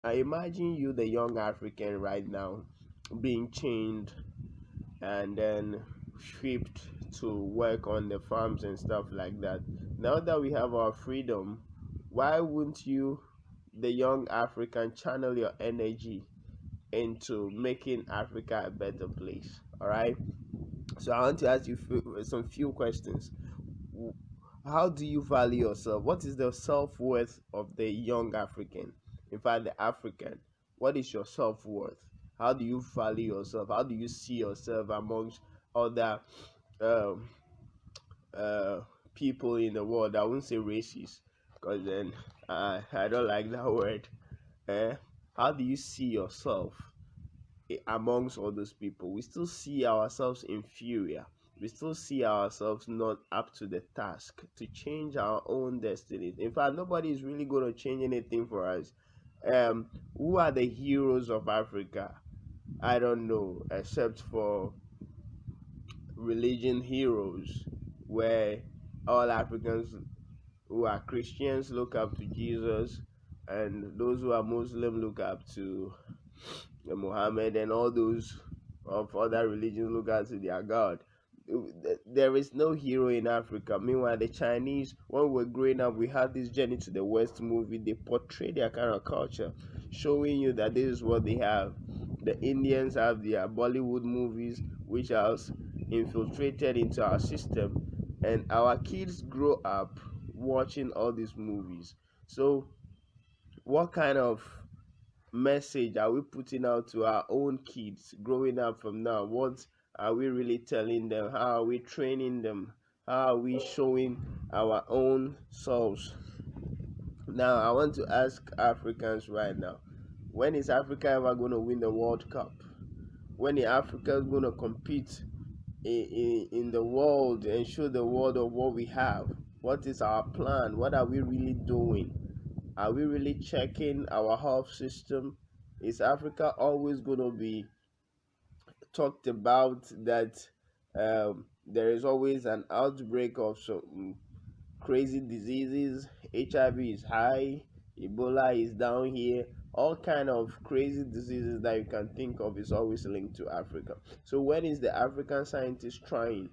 I imagine you, the young African, right now, being chained and then shipped to work on the farms and stuff like that. Now that we have our freedom, why wouldn't you, the young African, channel your energy into making Africa a better place? All right. So I want to ask you some few questions. How do you value yourself? What is the self worth of the young African? In fact, the African. What is your self worth? How do you value yourself? How do you see yourself amongst other um, uh, people in the world? I won't say races, because then I don't like that word. Eh? How do you see yourself amongst all those people? We still see ourselves inferior. We still see ourselves not up to the task to change our own destinies. In fact, nobody is really going to change anything for us. Who are the heroes of Africa? I don't know, except for religion heroes, where all Africans who are Christians look up to Jesus, and those who are Muslim look up to Muhammad, and all those of other religions look up to their God. There is no hero in Africa. Meanwhile, the Chinese, when we were growing up, we had this Journey to the West movie. They portray their kind of culture, showing you that this is what they have. The Indians have their Bollywood movies, which has infiltrated into our system, and our kids grow up watching all these movies. So, what kind of message are we putting out to our own kids growing up from now? What are we really telling them? How are we training them? How are we showing our own selves? Now, I want to ask Africans right now, when is Africa ever going to win the World Cup? When is Africa going to compete in the world and show the world of what we have? What is our plan? What are we really doing? Are we really checking our health system? Is Africa always going to be talked about that there is always an outbreak of some crazy diseases? HIV is high, Ebola is down here. All kind of crazy diseases that you can think of is always linked to Africa. So when is the African scientist trying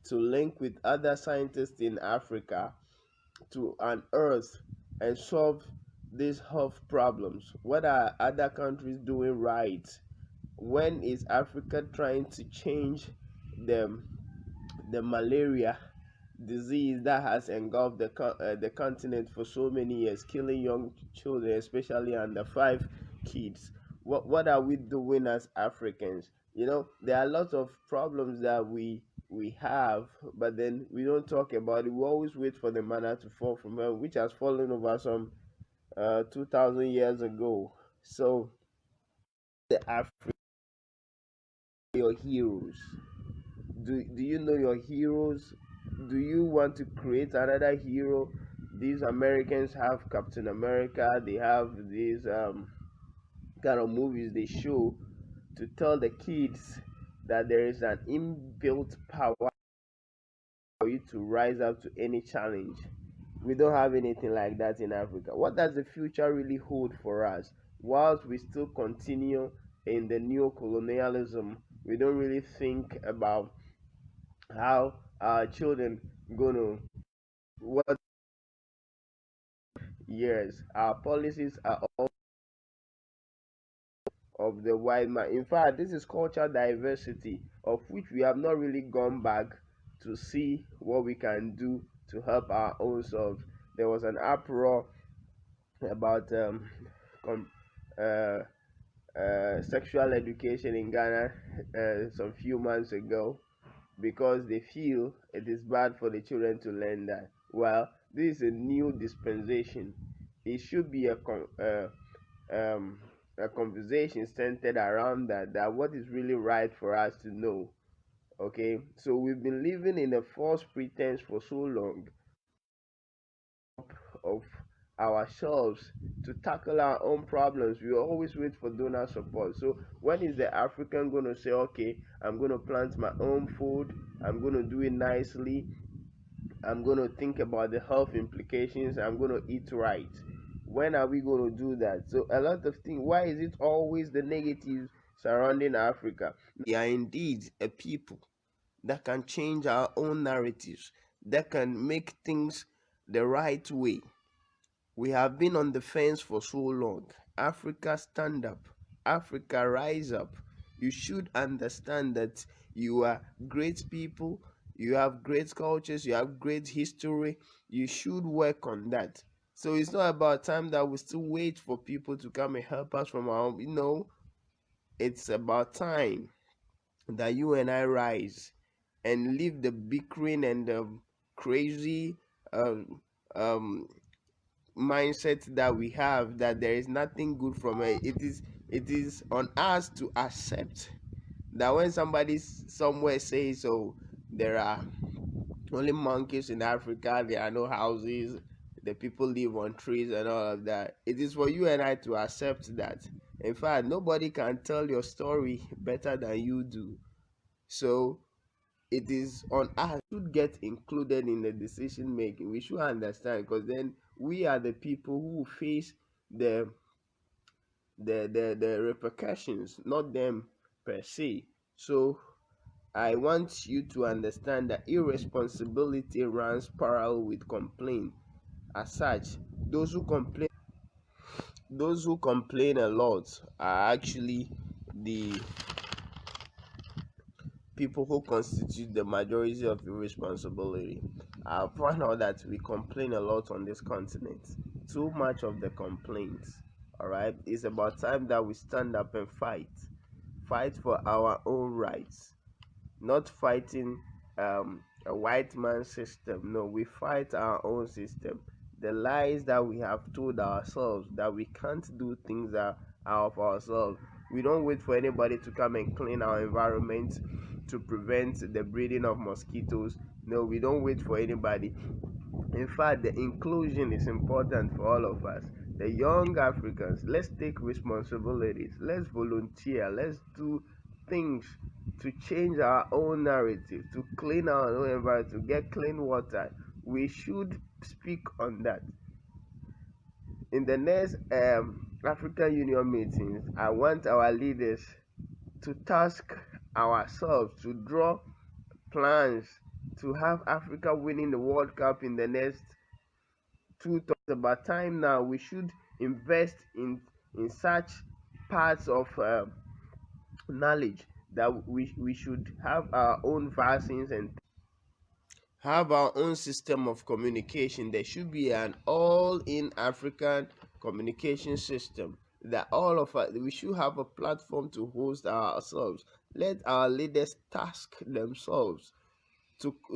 to link with other scientists in Africa to unearth and solve these health problems? What are other countries doing right? When is Africa trying to change the malaria disease that has engulfed the continent for so many years, killing young children, especially under 5 kids? What are we doing as Africans? There are lots of problems that we have, but then we don't talk about it. We always wait for the manna to fall from heaven, which has fallen over some 2,000 years ago. So the Africa, your heroes. Do you know your heroes? Do you want to create another hero? These Americans have Captain America. They have these kind of movies they show to tell the kids that there is an inbuilt power for you to rise up to any challenge. We don't have anything like that in Africa. What does the future really hold for us? Whilst we still continue in the neo-colonialism, we don't really think about how our children gonna what years. Our policies are all of the white man. In fact, this is cultural diversity, of which we have not really gone back to see what we can do to help our own selves. There was an uproar about com- uh, sexual education in Ghana some few months ago, because they feel it is bad for the children to learn that. Well, this is a new dispensation. It should be um, a conversation centered around that what is really right for us to know. Okay, so we've been living in a false pretense for so long of ourselves to tackle our own problems. We always wait for donor support. So when is the African going to say, okay, I'm going to plant my own food, I'm going to do it nicely, I'm going to think about the health implications, I'm going to eat right? When are we going to do that? So a lot of things. Why is it always the negatives surrounding Africa? We are indeed a people that can change our own narratives, that can make things the right way. We have been on the fence for so long. Africa, stand up. Africa, rise up. You should understand that you are great people, you have great cultures, you have great history. You should work on that. So it's not about time that we still wait for people to come and help us from our home. It's about time that you and I rise and leave the bickering and the crazy um, um, mindset that we have, that there is nothing good from it. It is on us to accept that when somebody somewhere says, "Oh, there are only monkeys in Africa, there are no houses, the people live on trees and all of that," it is for you and I to accept that. In fact, nobody can tell your story better than you do. So it is on us to get included in the decision making. We should understand, because then we are the people who face the the repercussions, not them per se. So I want you to understand that irresponsibility runs parallel with complaint. As such, those who complain those who complain a lot are actually the people who constitute the majority of irresponsibility. I found out that we complain a lot on this continent. Too much of the complaints. Alright? It's about time that we stand up and fight. Fight for our own rights. Not fighting a white man's system. No, we fight our own system. The lies that we have told ourselves that we can't do things that are of ourselves. We don't wait for anybody to come and clean our environment to prevent the breeding of mosquitoes. No, we don't wait for anybody. In fact, the inclusion is important for all of us. The young Africans, let's take responsibilities. Let's volunteer. Let's do things to change our own narrative, to clean our own environment, to get clean water. We should speak on that. In the next African Union meetings, I want our leaders to task ourselves to draw plans to have Africa winning the World Cup in the next 2 years. About time now. We should invest in such parts of knowledge that we should have our own vaccines and have our own system of communication. There should be an all-in African communication system that all of us, we should have a platform to host ourselves. Let our leaders task themselves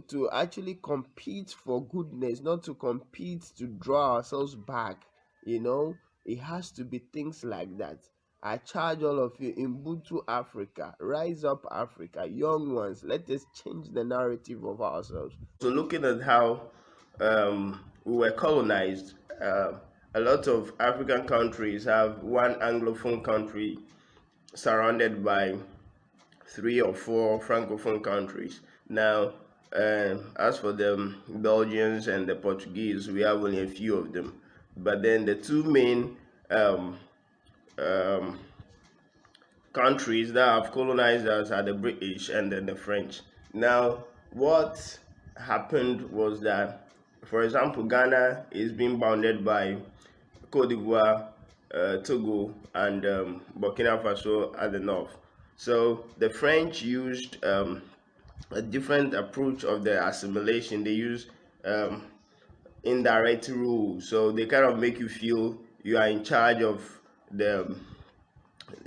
to actually compete for goodness, not to compete to draw ourselves back. It has to be things like that. I charge all of you in Ubuntu Africa, rise up Africa, young ones. Let us change the narrative of ourselves. So, looking at how we were colonized, a lot of African countries have one Anglophone country surrounded by 3 or 4 francophone countries. Now, as for the Belgians and the Portuguese, we have only a few of them. But then the two main um, countries that have colonized us are the British and then the French. Now, what happened was that, for example, Ghana is being bounded by Cote d'Ivoire, Togo, and Burkina Faso at the north. So the French used a different approach of the assimilation. They use um, indirect rule, so they kind of make you feel you are in charge of the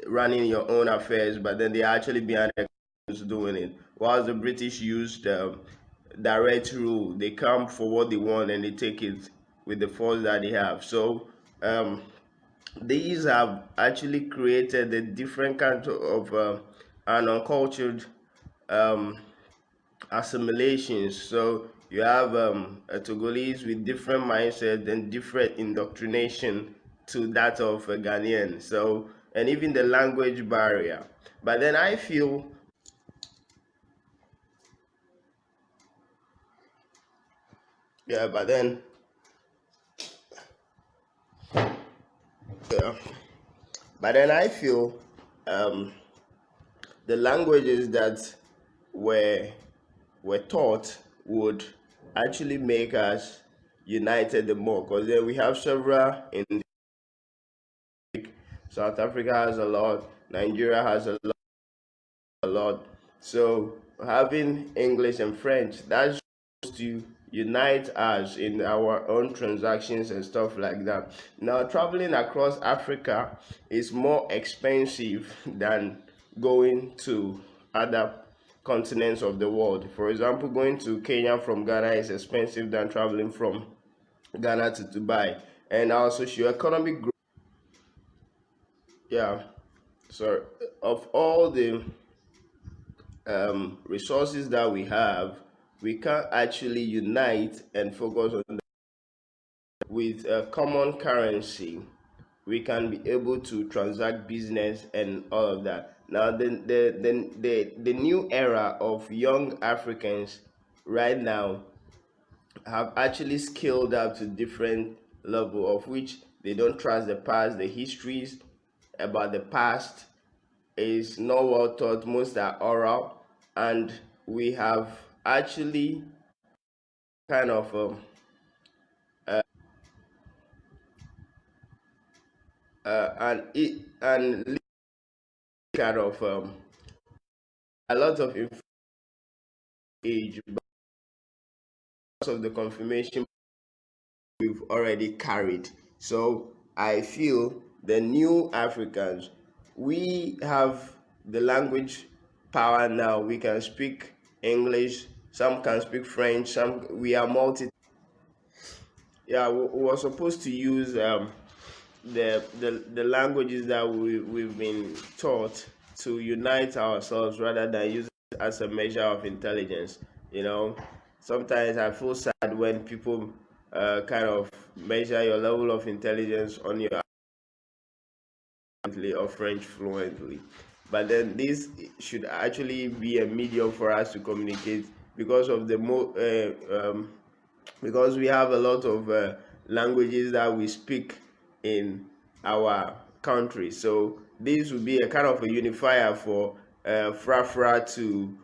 running your own affairs, but then they are actually behind the curtains doing it. Whilst the British used direct rule, they come for what they want and they take it with the force that they have. So these have actually created a different kind of an uncultured um, assimilations. So you have a Togolese with different mindset and different indoctrination to that of a Ghanaian. So, and even the language barrier. But then I feel, yeah, but then Yeah. But then I feel um, the languages that were were taught would actually make us united the more, because then we have several in South Africa has a lot, Nigeria has a lot. So having English and French, that's supposed to unite us in our own transactions and stuff like that. Now, traveling across Africa is more expensive than going to other continents of the world. For example, going to Kenya from Ghana is expensive than traveling from Ghana to Dubai. And our socio-economic growth, yeah. So, of all the resources that we have, we can actually unite and focus on that. With a common currency. We can be able to transact business and all of that. Now, the new era of young Africans right now have actually scaled up to different level, of which they don't trust the past. The histories about the past is not well taught. Most are oral, and we have actually kind of and kind of a lot of age because of the confirmation we've already carried. So I feel the new Africans, we have the language power now. We can speak English, some can speak French, some we are multi. Yeah, we were supposed to use the languages that we've been taught to unite ourselves rather than use it as a measure of intelligence. You know, sometimes I feel sad when people kind of measure your level of intelligence on your fluently or French fluently. But then this should actually be a medium for us to communicate because of because we have a lot of languages that we speak in our country. So this would be a kind of a unifier for Frafra to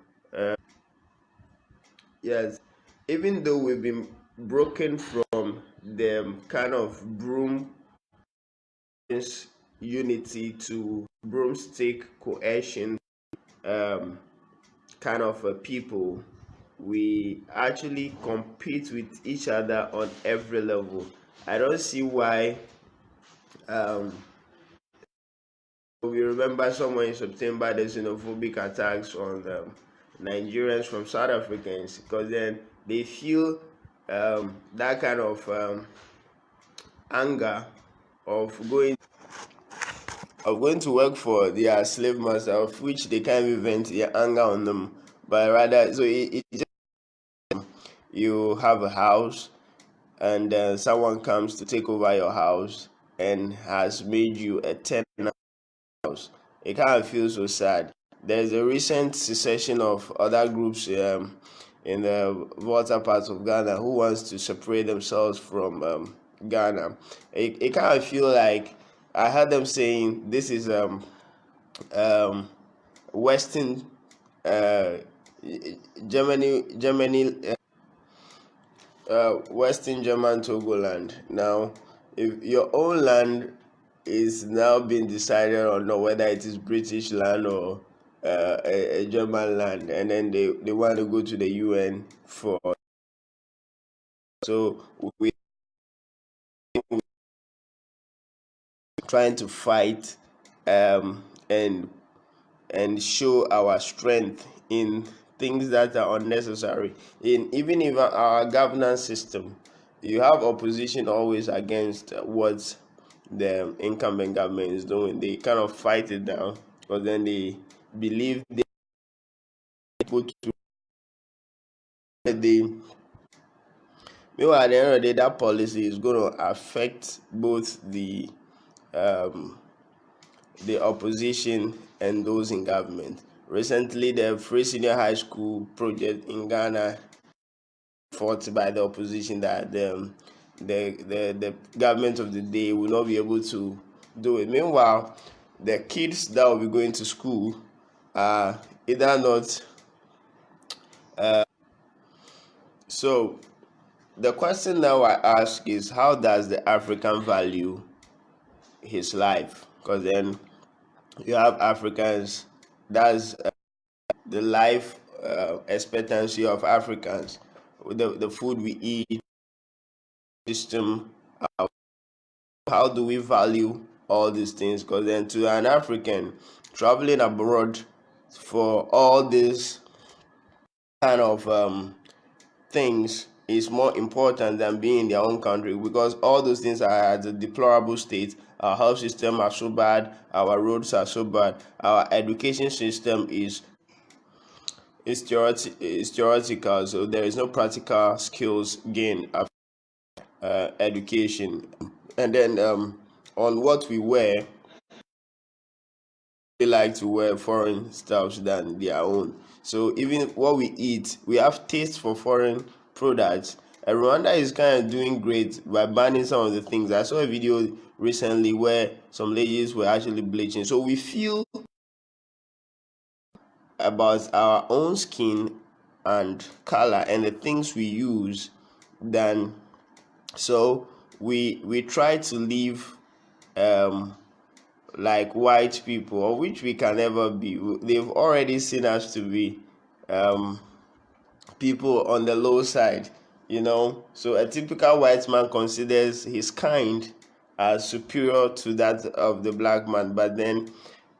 yes, even though we've been broken from the kind of broom unity to broomstick coercion um, kind of people, we actually compete with each other on every level. I don't see why. Um, we remember somewhere in September the xenophobic attacks on Nigerians from South Africans, because then they feel that kind of anger of going to work for their slave master, of which they can't even vent their anger on them, but rather, so it just, you have a house and someone comes to take over your house and has made you a tenant house. It kind of feels so sad. There's a recent secession of other groups in the water parts of Ghana who wants to separate themselves from Ghana. It kind of feel like I heard them saying this is um, Western uh, Germany, Western German Togoland. Now, if your own land is now being decided on, not whether it is British land or a German land, and then they want to go to the UN for. So we trying to fight and show our strength in things that are unnecessary. In even in our governance system, you have opposition always against what the incumbent government is doing. They kind of fight it down because then they believe they put to the meanwhile at the end of the day that policy is going to affect both the opposition and those in government. Recently, the free senior high school project in Ghana fought by the opposition that the government of the day will not be able to do it. Meanwhile, the kids that will be going to school are either not. So the question now I ask is, how does the African value his life? Because then you have Africans, that's the life expectancy of Africans, the food we eat, system, how do we value all these things? Because then to an African traveling abroad for all these kind of things is more important than being in their own country, because all those things are at a deplorable state. Our health system are so bad, our roads are so bad, our education system is theoretical, so there is no practical skills gained after education. And then on what we wear, they like to wear foreign stuffs than their own. So even what we eat, we have taste for foreign products. And Rwanda is kind of doing great by banning some of the things. I saw a video recently where some ladies were actually bleaching. So we feel about our own skin and color and the things we use than, so we try to live um like white people, or which we can never be. They've already seen us to be um, people on the low side, you know. So a typical white man considers his kind as superior to that of the black man, but then,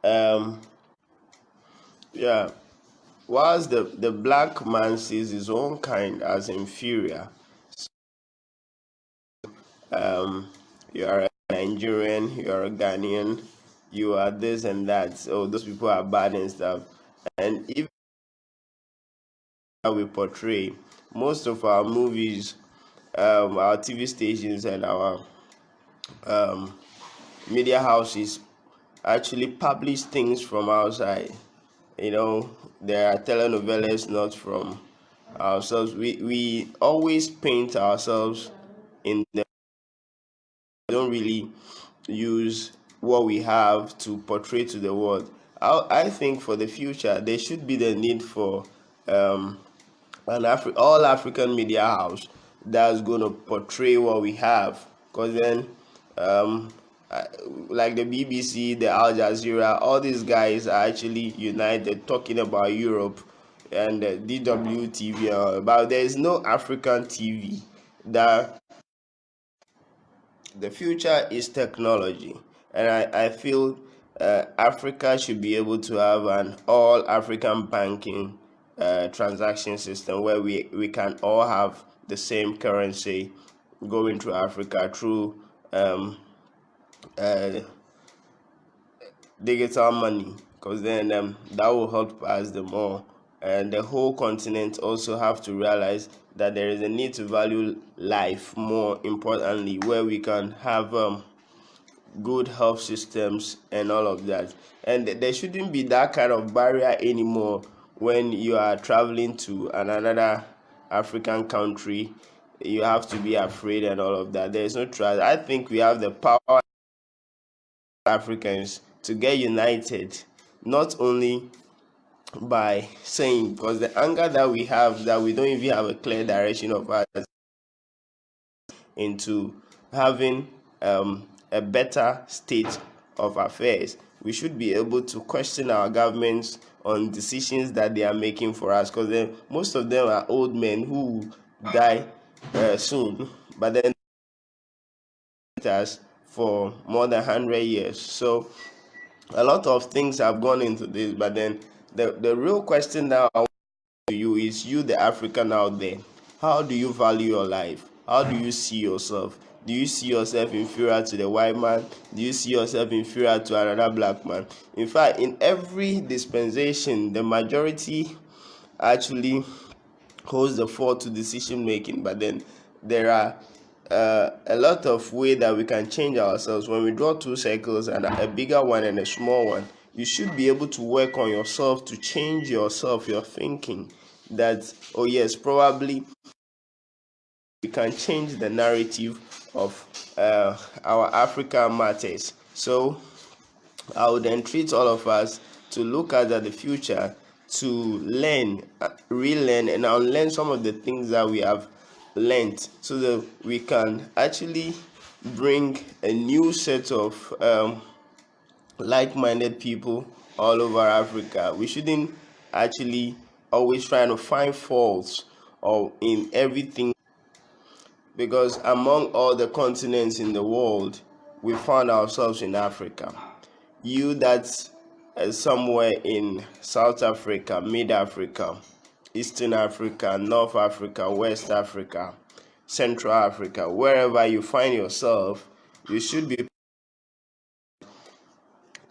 um, yeah, whilst the black man sees his own kind as inferior. um, you are a Nigerian, you are a Ghanaian, you are this and that. So those people are bad and stuff. And even how we portray most of our movies, our TV stations, and our um, media houses actually publish things from outside. You know, there are telenovelas not from ourselves. We always paint ourselves in the, don't really use what we have to portray to the world. I think for the future there should be the need for um, all African media house that's going to portray what we have. Because then, um, like the BBC, the Al Jazeera, all these guys are actually united talking about Europe, and the DWTV. But there is no African TV. That the future is technology, and I feel Africa should be able to have an all African banking transaction system where we can all have the same currency going through Africa through um, uh, digital money, because then that will help us the more. And the whole continent also have to realize that there is a need to value life more importantly, where we can have good health systems and all of that. And there shouldn't be that kind of barrier anymore when you are traveling to another African country. You have to be afraid and all of that. There is no trust. I think we have the power, Africans, to get united, not only by saying, because the anger that we have, that we don't even have a clear direction of us into having a better state of affairs. We should be able to question our governments on decisions that they are making for us, because most of them are old men who die soon, but then us for more than 100 years. So a lot of things have gone into this, but then the real question now to you is, you the African out there, how do you value your life? How do you see yourself? Do you see yourself inferior to the white man? Do you see yourself inferior to another black man? In fact, in every dispensation, the majority actually holds the fort to decision making, but then there are a lot of way that we can change ourselves. When we draw two circles, and a bigger one and a small one, you should be able to work on yourself to change yourself, your thinking, that, oh yes, probably we can change the narrative of our African matters. So I would entreat all of us to look at the future, to learn, relearn, and unlearn some of the things that we have learned, so that we can actually bring a new set of like-minded people all over Africa. We shouldn't actually always trying to find faults or in everything, because among all the continents in the world, we found ourselves in Africa. You that's somewhere in South Africa, Mid Africa, Eastern Africa, North Africa, West Africa, Central Africa, wherever you find yourself, you should be.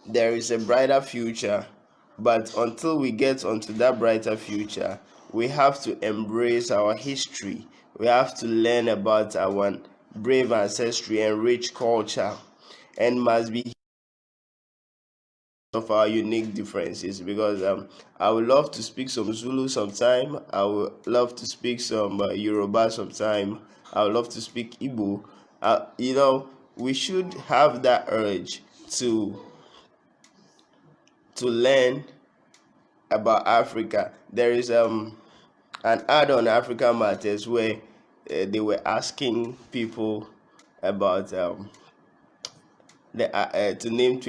There is a brighter future, but until we get onto that brighter future, we have to embrace our history. We have to learn about our brave ancestry and rich culture, and must be of our unique differences, because I would love to speak some Zulu sometime. I would love to speak some Yoruba sometime. I would love to speak Igbo. We should have that urge to learn about Africa. There is an ad on African Matters where they were asking people about to name